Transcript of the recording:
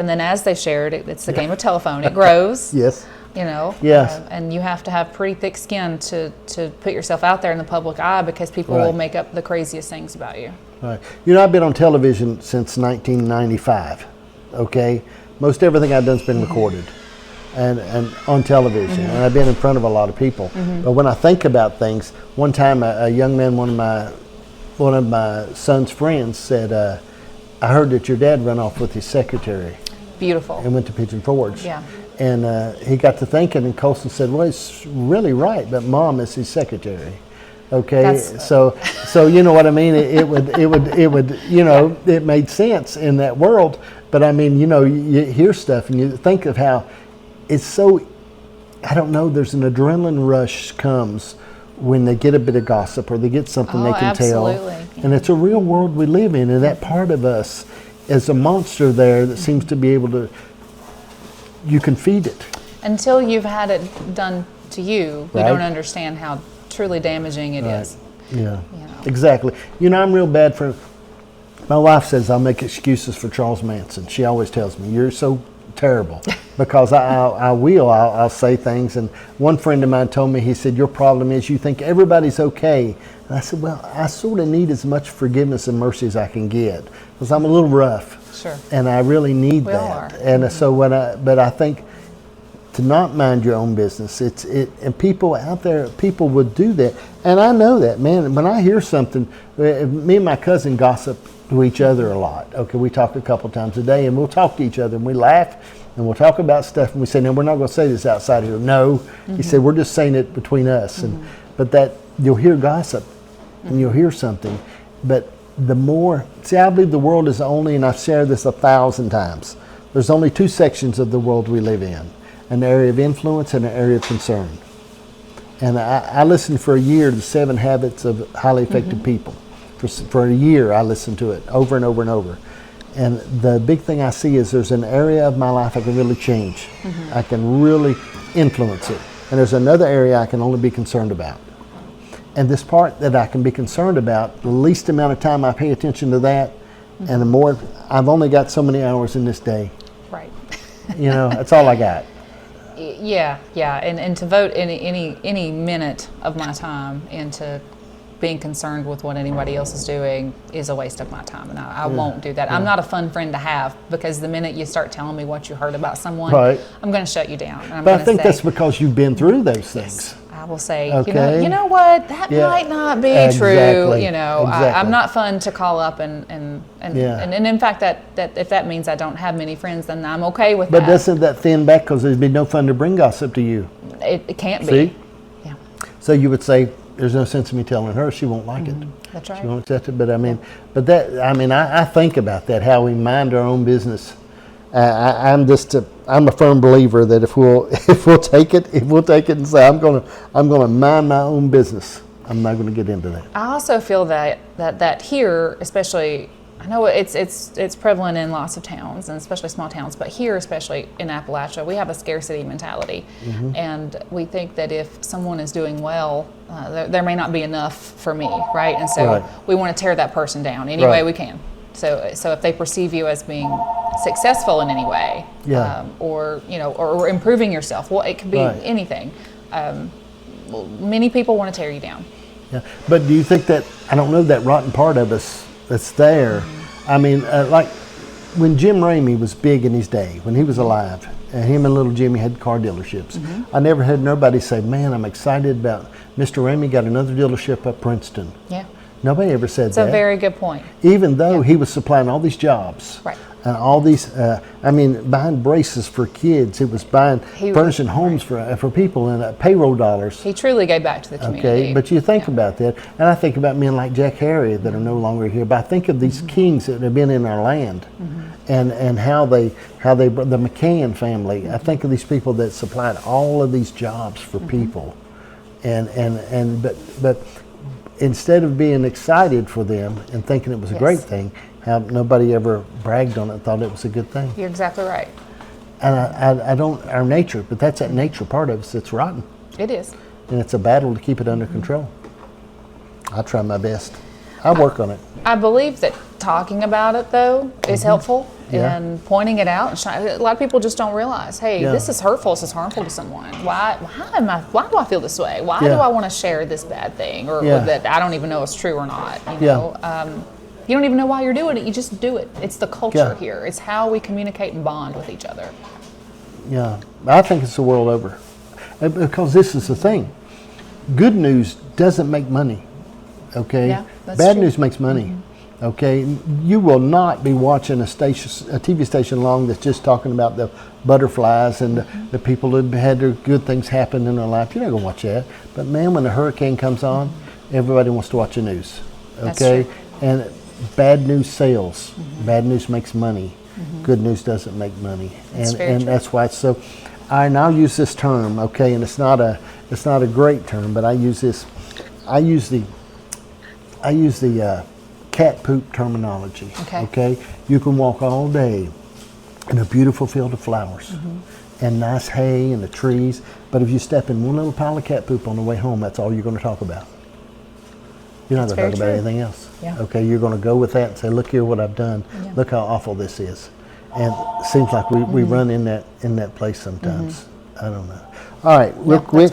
And then as they share it, it's the game of telephone. It grows. Yes. You know. Yes. And you have to have pretty thick skin to put yourself out there in the public eye, because people Right. will make up the craziest things about you. Right. You know, I've been on television since 1995. Okay. Most everything I've done's been recorded, and on television, and I've been in front of a lot of people. But when I think about things, one time a young man, one of my son's friends said, "I heard that your dad ran off with his secretary Beautiful. and went to Pigeon Forge." Yeah. And he got to thinking, and Colson said, "Well, he's really right, but Mom is his secretary." Okay, so you know what I mean. It would you know, it made sense in that world. But I mean, you know, you hear stuff and you think of how it's so. I don't know. There's an adrenaline rush comes when they get a bit of gossip or they get something they can tell, and it's a real world we live in, and that part of us is a monster there that seems to be able to. You can feed it Until you've had it done to you, you Right. don't understand how truly damaging it is. Yeah, You know. exactly. You know, I'm real bad for. My wife says I'll make excuses for Charles Manson. She always tells me, "You're so terrible," because I'll say things. And one friend of mine told me, he said, "Your problem is you think everybody's okay." And I said, "Well, I sort of need as much forgiveness and mercy as I can get, because I'm a little rough." Sure. And I really need We all that. are. And so but I think to not mind your own business, and people out there, people would do that. And I know that, man. When I hear something, me and my cousin gossip to each other a lot. Okay, we talk a couple times a day, and we'll talk to each other, and we laugh, and we'll talk about stuff, and we say, "No, we're not going to say this outside here." No, he said, "We're just saying it between us." And but that you'll hear gossip, and you'll hear something, but the more, I believe the world is only, and I've shared this 1,000 times, there's only two sections of the world we live in, an area of influence and an area of concern. And I listened for a year to the 7 Habits of Highly Effective People. For a year I listened to it over and over and over. And the big thing I see is there's an area of my life I can really change. I can really influence it. And there's another area I can only be concerned about. And this part that I can be concerned about, the least amount of time I pay attention to that, and the more, I've only got so many hours in this day. Right. You know, that's all I got. Yeah. And to vote any minute of my time into being concerned with what anybody else is doing is a waste of my time, and I won't do that. I'm not a fun friend to have, because the minute you start telling me what you heard about someone, Right. I'm going to shut you down. And I'm But I gonna think say, that's because you've been through those things. I will say, Okay. you know what, that Yeah. might not be true. Exactly. You know, Exactly. I'm not fun to call up and in fact, that if that means I don't have many friends, then I'm okay with But that. doesn't that thin back because there's been no fun to bring gossip to you? It can't be. See? Yeah, So you would say, there's no sense in me telling her, she won't like it. that's right. She won't accept it. But I think about that, how we mind our own business. I'm a firm believer that if we'll take it and say, I'm gonna mind my own business. I'm not gonna get into that. I also feel that here, especially, I know it's prevalent in lots of towns, and especially small towns, but here, especially in Appalachia, we have a scarcity mentality. And we think that if someone is doing well, there may not be enough for me, right? And so Right. we want to tear that person down any way we can. So if they perceive you as being successful in any way, Yeah. or improving yourself, well, it could be Right. anything. Many people want to tear you down. Yeah. But do you think that, I don't know, that rotten part of us that's there? I mean, like when Jim Ramey was big in his day, when he was alive, and him and little Jimmy had car dealerships. I never had nobody say, "Man, I'm excited about Mr. Ramey got another dealership up Princeton." Yeah. Nobody ever said It's that. a very good point. Even though he was supplying all these jobs. Right. And all these, buying braces for kids. It was buying, furnishing homes for people, and payroll dollars. He truly gave back to the community. Okay, but you think about that, and I think about men like Jack Harry that are no longer here. But I think of these kings that have been in our land, and how they the McCann family. I think of these people that supplied all of these jobs for people, but instead of being excited for them and thinking it was a great thing, how nobody ever bragged on it and thought it was a good thing. You're exactly right. And I don't, our nature, but that's that nature part of us that's rotten. It is. And it's a battle to keep it under control. I try my best. I work on it. I believe that talking about it thodo is helpful, and pointing it out. And a lot of people just don't realize, hey, this is hurtful. This is harmful to someone. Why do I feel this way? Why do I want to share this bad thing, or that I don't even know is true or not? You know, you don't even know why you're doing it. You just do it. It's the culture here. It's how we communicate and bond with each other. Yeah, I think it's the world over, because this is the thing. Good news doesn't make money. Okay, Yeah, that's bad true. news makes money. Okay, you will not be watching a TV station long that's just talking about the butterflies and the people that had their good things happen in their life. You're not gonna watch that. But man, when a hurricane comes on, everybody wants to watch the news. Okay, and bad news sells. Bad news makes money. Good news doesn't make money, and that's why it's so. And I'll use this term, okay, and it's not a great term, but I use this. I use the cat poop terminology. Okay, you can walk all day in a beautiful field of flowers and nice hay and the trees, but if you step in one little pile of cat poop on the way home, that's all you're going to talk about. You're not going to talk about anything else. Okay, you're going to go with that and say, look here what I've done. Look how awful this is. And it seems like we run in that place sometimes. I don't know. All right, real quick.